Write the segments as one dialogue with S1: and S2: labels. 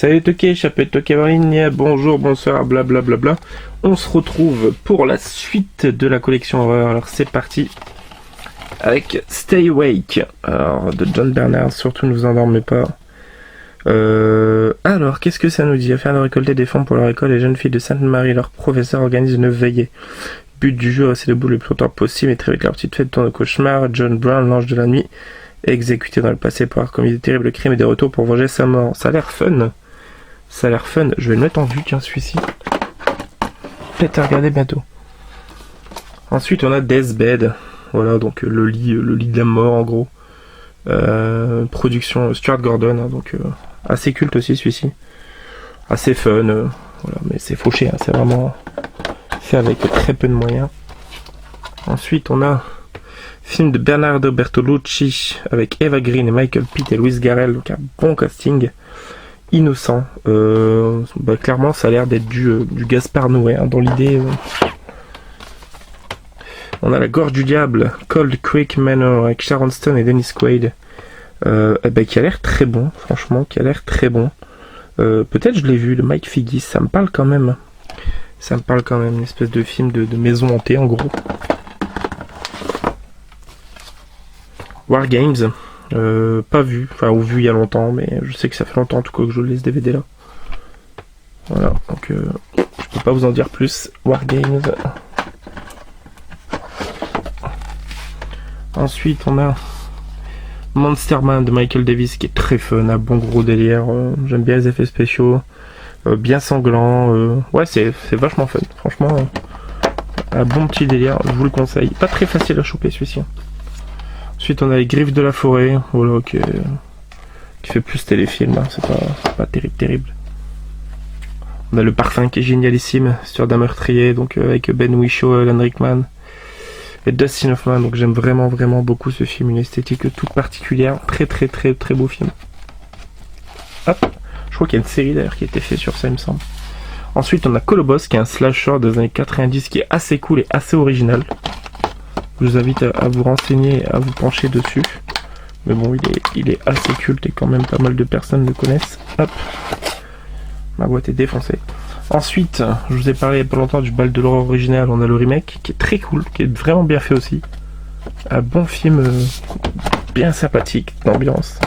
S1: Salut Toké, chapeau Toké en ligne, bonjour, bonsoir, blablabla. On se retrouve pour la suite de la collection horreur. Alors c'est parti avec Stay Awake, alors de John Bernard, surtout ne vous endormez pas. Alors qu'est-ce que ça nous dit? Afin de récolter des fonds pour leur école, les jeunes filles de Sainte-Marie, leur professeur organisent une veillée. But du jeu, rester debout le plus longtemps possible et très vite leur petite fête tourne au cauchemar. John Brown, l'ange de la nuit, est exécuté dans le passé pour avoir commis de terribles crimes et des retours pour venger sa mort. Ça a l'air fun. Ça a l'air fun. Je vais le mettre en vue, tiens, celui-ci. Peut-être à regarder bientôt. Ensuite, on a Deathbed. Voilà, donc le lit de la mort, en gros. Production Stuart Gordon, hein, donc assez culte aussi, celui-ci. Assez fun. Voilà, mais c'est fauché, hein, c'est vraiment fait avec très peu de moyens. Ensuite, on a film de Bernardo Bertolucci avec Eva Green et Michael Pitt et Louis Garrel, donc un bon casting. Innocent. Clairement, ça a l'air d'être du Gaspard Noé, hein, dans l'idée. On a La Gorge du Diable, Cold Creek Manor avec Sharon Stone et Dennis Quaid, qui a l'air très bon, franchement, qui a l'air très bon. Peut-être je l'ai vu, le Mike Figgis, ça me parle quand même. Ça me parle quand même, une espèce de film de maison hantée, en gros. War Games, pas vu, ou vu il y a longtemps, mais je sais que ça fait longtemps en tout cas que je lis ce DVD là. Voilà, donc je peux pas vous en dire plus. War Games. Ensuite on a Monster Man de Michael Davis qui est très fun, un bon gros délire, j'aime bien les effets spéciaux, bien sanglant, ouais c'est vachement fun, franchement, un bon petit délire, je vous le conseille, pas très facile à choper celui-ci. Ensuite on a Les Griffes de la Forêt, voilà, qui fait plus téléfilm, hein, c'est pas terrible. On a Le Parfum qui est génialissime, sur d'un meurtrier, donc avec Ben Whishaw, Alan Rickman et Dustin Hoffman, donc j'aime vraiment beaucoup ce film, une esthétique toute particulière, très beau film. Hop, je crois qu'il y a une série d'ailleurs qui a été faite sur ça il me semble. Ensuite on a Colobos qui est un slasher des années 90 qui est assez cool et assez original. Je vous invite à vous renseigner, à vous pencher dessus. Mais bon, il est assez culte et quand même pas mal de personnes le connaissent. Hop, ma boîte est défoncée. Ensuite, je vous ai parlé il y a pas longtemps du Bal de l'horreur original. On a le remake qui est très cool, qui est vraiment bien fait aussi. Un bon film bien sympathique d'ambiance.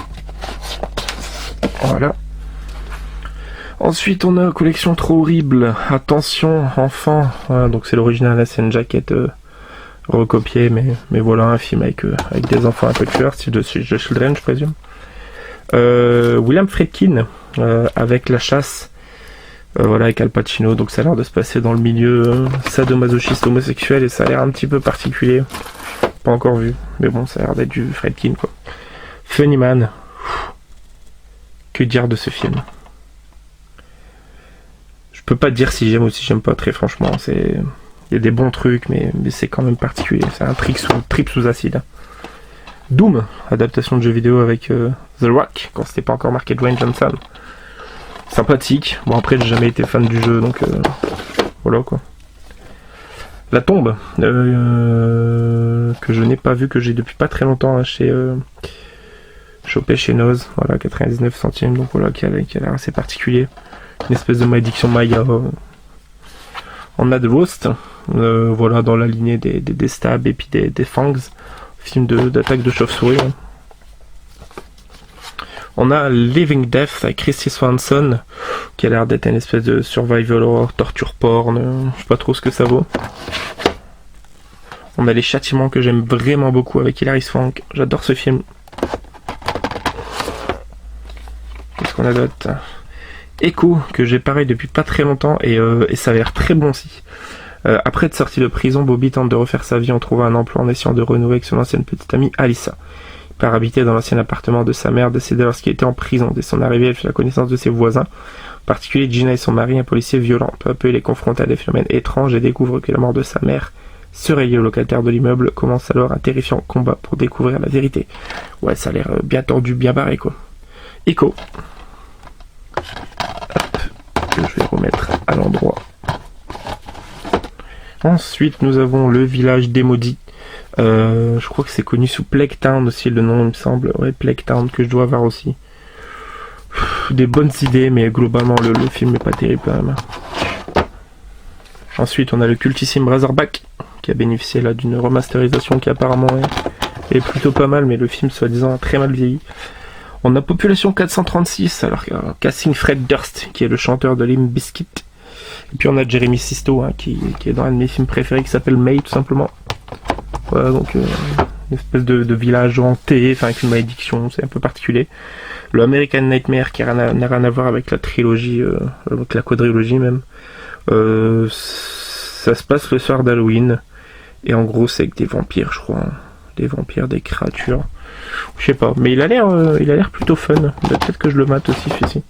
S1: Voilà. Ensuite, on a Collection trop horrible. Attention, enfant. Voilà, donc c'est l'original, là, c'est une jaquette recopiée, mais voilà, un film avec des enfants un peu tueurs, style de Children, je présume. William Friedkin avec La Chasse. Voilà, avec Al Pacino, donc ça a l'air de se passer dans le milieu sadomasochiste homosexuel et ça a l'air un petit peu particulier. Pas encore vu, mais bon, ça a l'air d'être du Friedkin, quoi. Funnyman. Que dire de ce film? Je peux pas dire si j'aime ou si j'aime pas, très franchement. Il y a des bons trucs, mais c'est quand même particulier. C'est un trip sous acide. Doom, adaptation de jeu vidéo avec The Rock, quand c'était pas encore marqué Dwayne Johnson. Sympathique. Bon, après, j'ai jamais été fan du jeu, donc voilà quoi. La Tombe, que je n'ai pas vu, que j'ai depuis pas très longtemps hein, chopé chez Noz. Voilà, 99 centimes, donc voilà, qui a l'air assez particulier. Une espèce de malédiction Maya. On a The Roast, voilà, dans la lignée des stabs et puis des fangs. Film d'attaque de chauve-souris. Hein. On a Living Death avec Christy Swanson, qui a l'air d'être une espèce de survival horror, torture porn, je sais pas trop ce que ça vaut. On a Les Châtiments que j'aime vraiment beaucoup avec Hilary Swank, j'adore ce film. Qu'est-ce qu'on a d'autre? Echo, que j'ai pareil depuis pas très longtemps et ça a l'air très bon aussi. Après être sorti de prison, Bobby tente de refaire sa vie en trouvant un emploi en essayant de renouer avec son ancienne petite amie Alyssa. Il part habiter dans l'ancien appartement de sa mère, décédée lorsqu'il était en prison. Dès son arrivée, elle fait la connaissance de ses voisins, en particulier Gina et son mari, un policier violent. Peu à peu, il est confronté à des phénomènes étranges et découvre que la mort de sa mère serait liée au locataire de l'immeuble. Commence alors un terrifiant combat pour découvrir la vérité. Ouais, ça a l'air bien tordu, bien barré quoi. Echo. Hop, que je vais remettre à l'endroit. Ensuite, nous avons Le Village des Maudits. Je crois que c'est connu sous Plague Town aussi, le nom il me semble. Ouais, Plague Town que je dois avoir aussi. des bonnes idées, mais globalement le film n'est pas terrible quand même. Ensuite, on a le cultissime Razorback, qui a bénéficié là d'une remasterisation qui apparemment est plutôt pas mal, mais le film soi-disant a très mal vieilli. On a Population 436, alors casting Fred Durst, qui est le chanteur de Limp Bizkit. Et puis on a Jeremy Sisto, hein, qui est dans un de mes films préférés, qui s'appelle May, tout simplement. Voilà, donc une espèce de village hanté, enfin avec une malédiction, c'est un peu particulier. Le American Nightmare, qui n'a rien à voir avec la trilogie, avec la quadrilogie même. Ça se passe le soir d'Halloween, et en gros c'est avec des vampires, je crois. Hein. Des vampires, des créatures. Je sais pas, mais il a l'air plutôt fun. Peut-être que je le mate aussi celui-ci.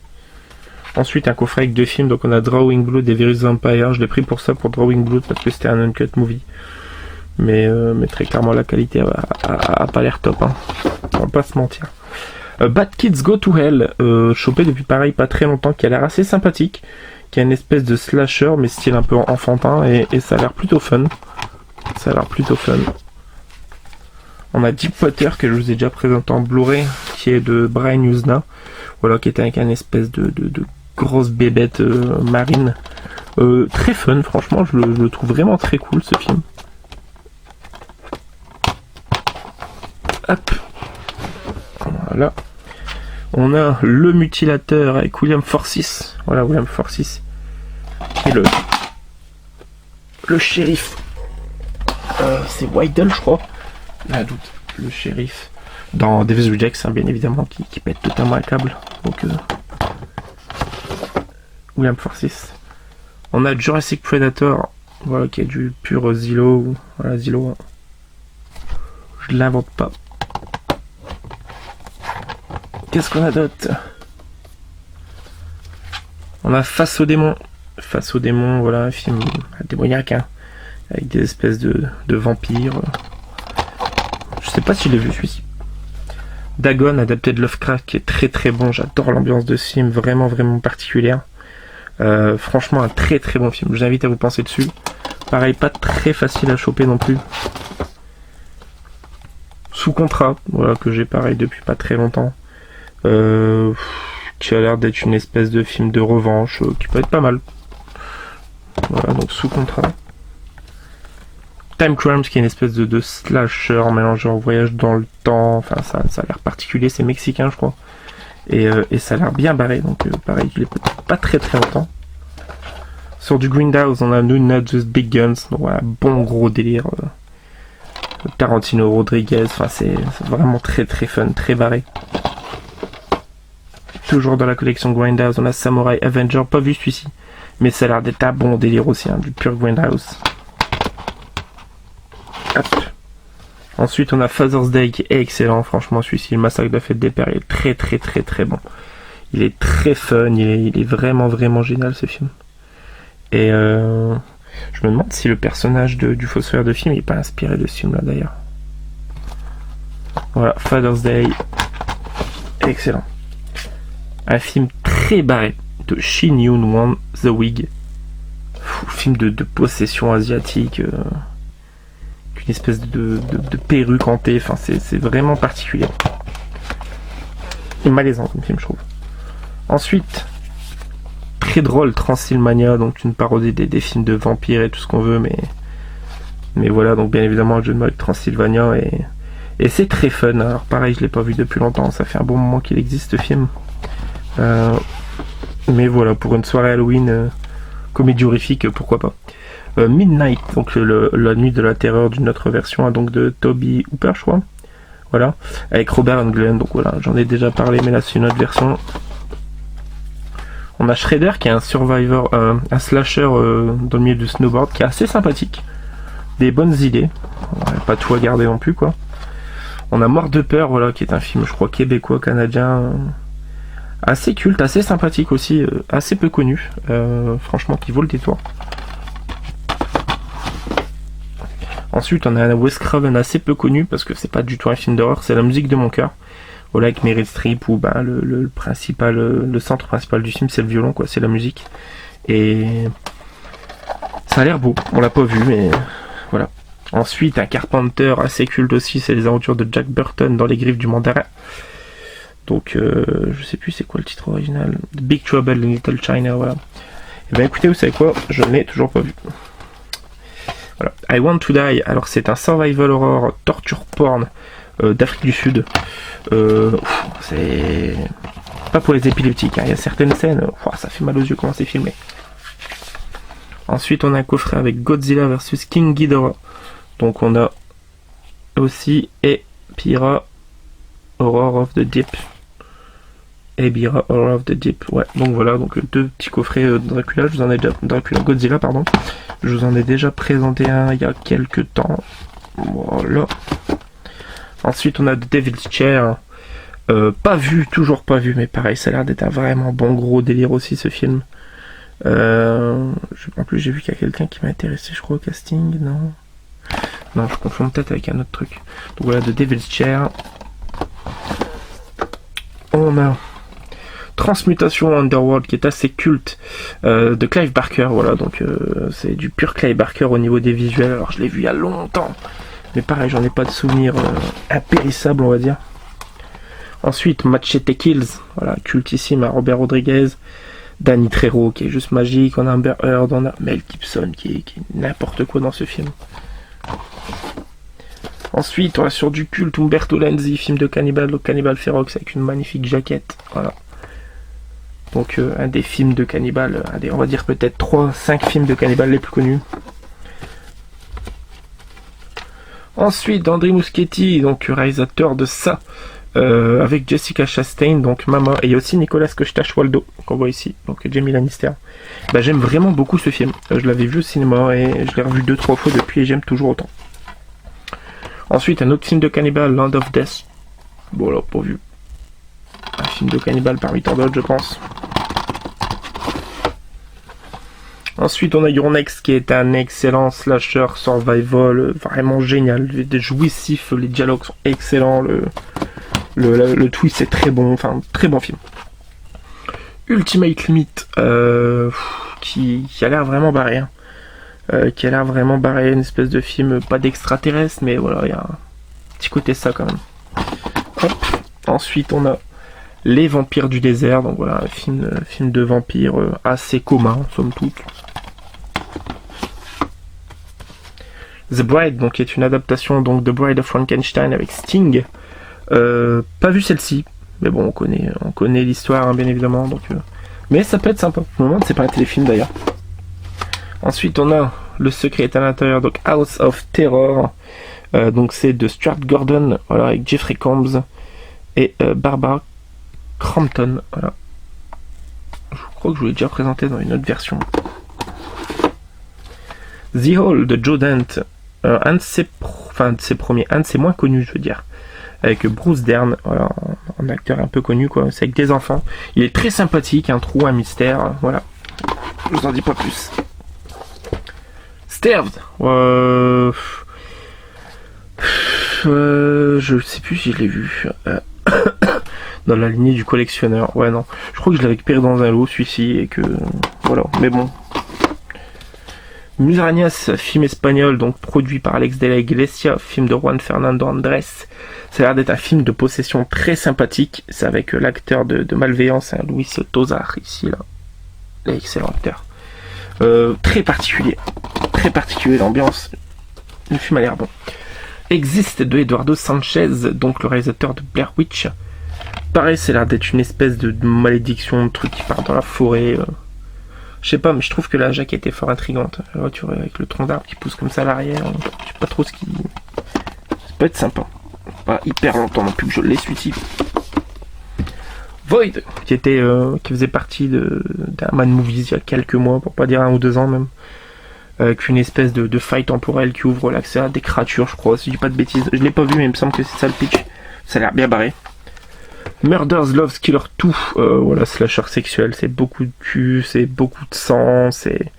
S1: Ensuite, un coffret avec 2 films. Donc on a Drawing Blood et Virus Vampire. Je l'ai pris pour ça, pour Drawing Blood, parce que c'était un uncut movie. Mais très clairement, la qualité a pas l'air top. Hein. On va pas se mentir. Bad Kids Go to Hell. Chopé depuis pareil pas très longtemps, qui a l'air assez sympathique. Qui a une espèce de slasher, mais style un peu enfantin. Et ça a l'air plutôt fun. Ça a l'air plutôt fun. On a Deep Water, que je vous ai déjà présenté en Blu-ray, qui est de Brian Usna, voilà, qui était avec une espèce de grosse bébête marine. Très fun, franchement, je le trouve vraiment très cool, ce film. Hop. Voilà. On a Le Mutilateur avec William Forsythe. Voilà, William Forsythe, qui est le shérif. C'est Whitehall, je crois. Un doute, le shérif dans Devil's Rejects, hein, bien évidemment, qui pète totalement un câble. Donc William Forsythe. On a Jurassic Predator, voilà, qui est du pur Zillow. Voilà, Zillow. Hein. Je l'invente pas. Qu'est-ce qu'on a d'autre? On a Face au démon. Face au démon, voilà, un film démoniaque, hein, avec des espèces de vampires. Je sais pas si je l'ai vu celui-ci. Dagon, adapté de Lovecraft, qui est très très bon. J'adore l'ambiance de ce film, vraiment vraiment particulière. Franchement, un très très bon film. Je vous invite à vous penser dessus. Pareil, pas très facile à choper non plus. Sous contrat, voilà, que j'ai pareil depuis pas très longtemps. Qui a l'air d'être une espèce de film de revanche, qui peut être pas mal. Voilà, donc Sous contrat. Time Crimes, qui est une espèce de slasher mélangé en voyage dans le temps. Enfin, ça a l'air particulier, c'est mexicain, je crois. Et ça a l'air bien barré, donc pareil, il est peut-être pas très très longtemps. Sur du Grindhouse, on a Not Just Big Guns, donc voilà, bon gros délire. Tarantino, Rodriguez, enfin c'est vraiment très très fun, très barré. Toujours dans la collection Grindhouse, on a Samurai Avenger, pas vu celui-ci, mais ça a l'air d'être un bon délire aussi, hein, du pur Grindhouse. Hop. Ensuite, on a Father's Day qui est excellent. Franchement, celui-ci, le Massacre de la Fête des Pères, il est très très très très bon. Il est très fun, il est vraiment vraiment génial ce film. Et je me demande si le personnage du fossoyeur de film n'est pas inspiré de ce film-là d'ailleurs. Voilà, Father's Day, excellent. Un film très barré de Shin Yoon-won, The Wig. Film de possession asiatique. Une espèce de perruque hantée, enfin c'est vraiment particulier. Et malaisant comme film, je trouve. Ensuite, très drôle, Transylvania, donc une parodie des films de vampires et tout ce qu'on veut, mais voilà, donc bien évidemment le jeu de mots avec Transylvania, et c'est très fun. Alors pareil, je l'ai pas vu depuis longtemps, ça fait un bon moment qu'il existe ce film. Mais voilà, pour une soirée Halloween, comédie horrifique, pourquoi pas. Midnight, donc la nuit de la terreur d'une autre version, hein, donc de Toby Hooper, je crois. Voilà, avec Robert Englund, donc voilà, j'en ai déjà parlé, mais là c'est une autre version. On a Shredder qui est un survivor, un slasher dans le milieu du snowboard, qui est assez sympathique. Des bonnes idées, pas tout à garder non plus, quoi. On a Mort de peur, voilà, qui est un film, je crois, québécois-canadien, assez culte, assez sympathique aussi, assez peu connu, franchement, qui vaut le détour. Ensuite, on a un Wes Craven assez peu connu, parce que c'est pas du tout un film d'horreur, c'est La musique de mon cœur. Voilà, avec Meryl Streep, où bah, le centre principal du film, c'est le violon, quoi, c'est la musique. Et ça a l'air beau, on l'a pas vu, mais voilà. Ensuite, un Carpenter assez culte aussi, c'est les aventures de Jack Burton dans les griffes du mandarin. Donc, je sais plus c'est quoi le titre original. The Big Trouble in Little China, voilà. Et ben écoutez, vous savez quoi? Je n'ai toujours pas vu. Voilà. I Want to Die, alors c'est un survival horror, torture porn d'Afrique du Sud. C'est pas pour les épileptiques, hein. Il y a certaines scènes, ça fait mal aux yeux comment c'est filmé. Ensuite, on a un coffret avec Godzilla vs King Ghidorah. Donc on a aussi Ebirah Horror of the Deep. Ebirah Horror of the Deep. Ouais, donc voilà, donc deux petits coffrets Dracula, je vous en ai déjà Godzilla, pardon. Je vous en ai déjà présenté un il y a quelques temps. Voilà. Ensuite, on a The Devil's Chair. Pas vu, toujours pas vu, mais pareil, ça a l'air d'être un vraiment bon gros délire aussi ce film. En plus, j'ai vu qu'il y a quelqu'un qui m'a intéressé, je crois, au casting, non? Non, je confonds peut-être avec un autre truc. Donc voilà, The Devil's Chair. On a Transmutation Underworld, qui est assez culte, de Clive Barker, voilà, donc c'est du pur Clive Barker au niveau des visuels. Alors je l'ai vu il y a longtemps, mais pareil, j'en ai pas de souvenir impérissable, on va dire. Ensuite, Machete Kills, voilà, cultissime à Robert Rodriguez. Danny Trejo qui est juste magique, on a Amber Heard, on a Mel Gibson qui est n'importe quoi dans ce film. Ensuite, on est sur du culte, Umberto Lenzi, film de Cannibal, le Cannibal Ferox avec une magnifique jaquette, voilà. Donc un des films de Cannibal, on va dire peut-être 3-5 films de Cannibal les plus connus. Ensuite, André Muschietti, donc réalisateur de ça, avec Jessica Chastain, donc Mama, et il y a aussi Nicolas Costa-Waldo, qu'on voit ici, donc Jamie Lannister. Bah, j'aime vraiment beaucoup ce film, je l'avais vu au cinéma et je l'ai revu 2-3 fois depuis et j'aime toujours autant. Ensuite, un autre film de cannibale, Land of Death. Bon, là, pas vu. Un film de cannibale parmi tant d'autres, je pense. Ensuite, on a Your Next, qui est un excellent slasher survival, vraiment génial, des jouissifs, les dialogues sont excellents, le twist est très bon, enfin, très bon film. Ultimate Limit, qui a l'air vraiment barré, hein. Une espèce de film, pas d'extraterrestre, mais voilà, il y a un petit côté ça quand même. Hop. Ensuite, on a Les Vampires du désert, donc voilà, un film de vampires assez commun, somme toute. The Bride, donc qui est une adaptation donc de Bride of Frankenstein avec Sting. Pas vu celle-ci, mais bon, on connaît l'histoire, hein, bien évidemment, donc. Mais ça peut être sympa. Au moment, c'est pas un téléfilm d'ailleurs. Ensuite, on a Le Secret est à l'intérieur, donc House of Terror. Donc c'est de Stuart Gordon, voilà, avec Jeffrey Combs et Barbara Crampton, voilà. Je crois que je vous l'ai déjà présenté dans une autre version. The Hall de Joe Dante, un de ses moins connus, je veux dire, avec Bruce Dern, voilà, un acteur un peu connu, quoi. C'est avec des enfants. Il est très sympathique, un trou, un mystère, voilà. Je vous en dis pas plus. Sterved, je sais plus si je l'ai vu. Dans la lignée du collectionneur. Ouais, non. Je crois que je l'ai récupéré dans un lot, celui-ci, et que. Voilà. Mais bon. Musarañas, film espagnol, donc produit par Alex de la Iglesia, film de Juan Fernando Andrés. Ça a l'air d'être un film de possession très sympathique. C'est avec l'acteur de Malveillance, hein, Luis Tosar, ici, là. Excellent acteur. Très particulier. Très particulier l'ambiance. Le film a l'air bon. Existe de Eduardo Sanchez, donc le réalisateur de Blair Witch. Pareil, c'est l'air d'être une espèce de malédiction, de truc qui part dans la forêt. Je sais pas, mais je trouve que la jaquette est fort intrigante. La voiture avec le tronc d'arbre qui pousse comme ça à l'arrière. Je sais pas trop ce qui. Ça peut être sympa. Pas hyper longtemps non plus que je l'ai celui-ci. Void, qui faisait partie d'un Man Movies il y a quelques mois, pour pas dire 1 ou 2 ans même. Avec une espèce de faille temporelle qui ouvre l'accès à des créatures, je crois, si je dis pas de bêtises. Je l'ai pas vu, mais il me semble que c'est ça le pitch. Ça a l'air bien barré. Murders Loves Killer 2, voilà, slasher sexuel, c'est beaucoup de cul, c'est beaucoup de sang, c'est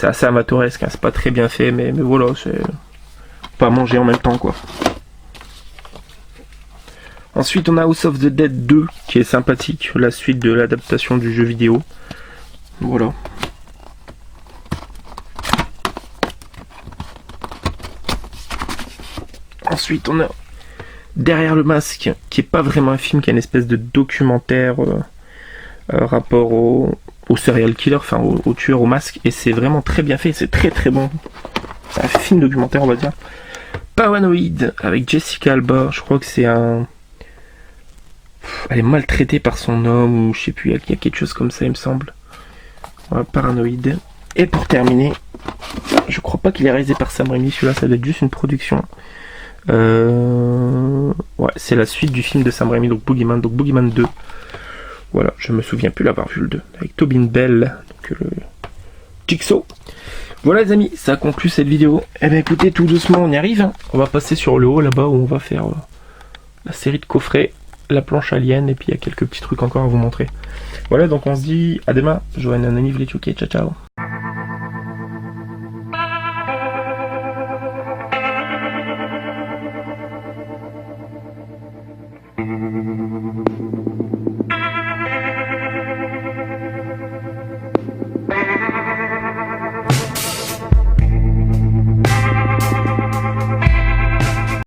S1: assez amateuresque, hein, c'est pas très bien fait, mais voilà, c'est pas manger en même temps, quoi. Ensuite, on a House of the Dead 2, qui est sympathique, la suite de l'adaptation du jeu vidéo. Voilà. Ensuite, on a Derrière le masque, qui est pas vraiment un film, qui est une espèce de documentaire rapport au serial killer, enfin au tueur au masque, et c'est vraiment très bien fait, c'est très très bon. C'est un film documentaire, on va dire. Paranoid avec Jessica Alba, je crois que c'est un... Elle est maltraitée par son homme, ou je sais plus, il y a quelque chose comme ça, il me semble. Voilà, Paranoid. Et pour terminer, je crois pas qu'il est réalisé par Sam Raimi, celui-là, ça doit être juste une production. Ouais, c'est la suite du film de Sam Raimi, donc Boogeyman 2. Voilà, je me souviens plus l'avoir vu le 2, avec Tobin Bell, donc le Jigsaw. Voilà les amis, ça conclut cette vidéo. Eh bien écoutez, tout doucement on y arrive, hein. On va passer sur le haut là-bas où on va faire la série de coffrets, la planche alien, et puis il y a quelques petits trucs encore à vous montrer. Voilà, donc on se dit à demain. Joanne Ananiv, les ciao ciao.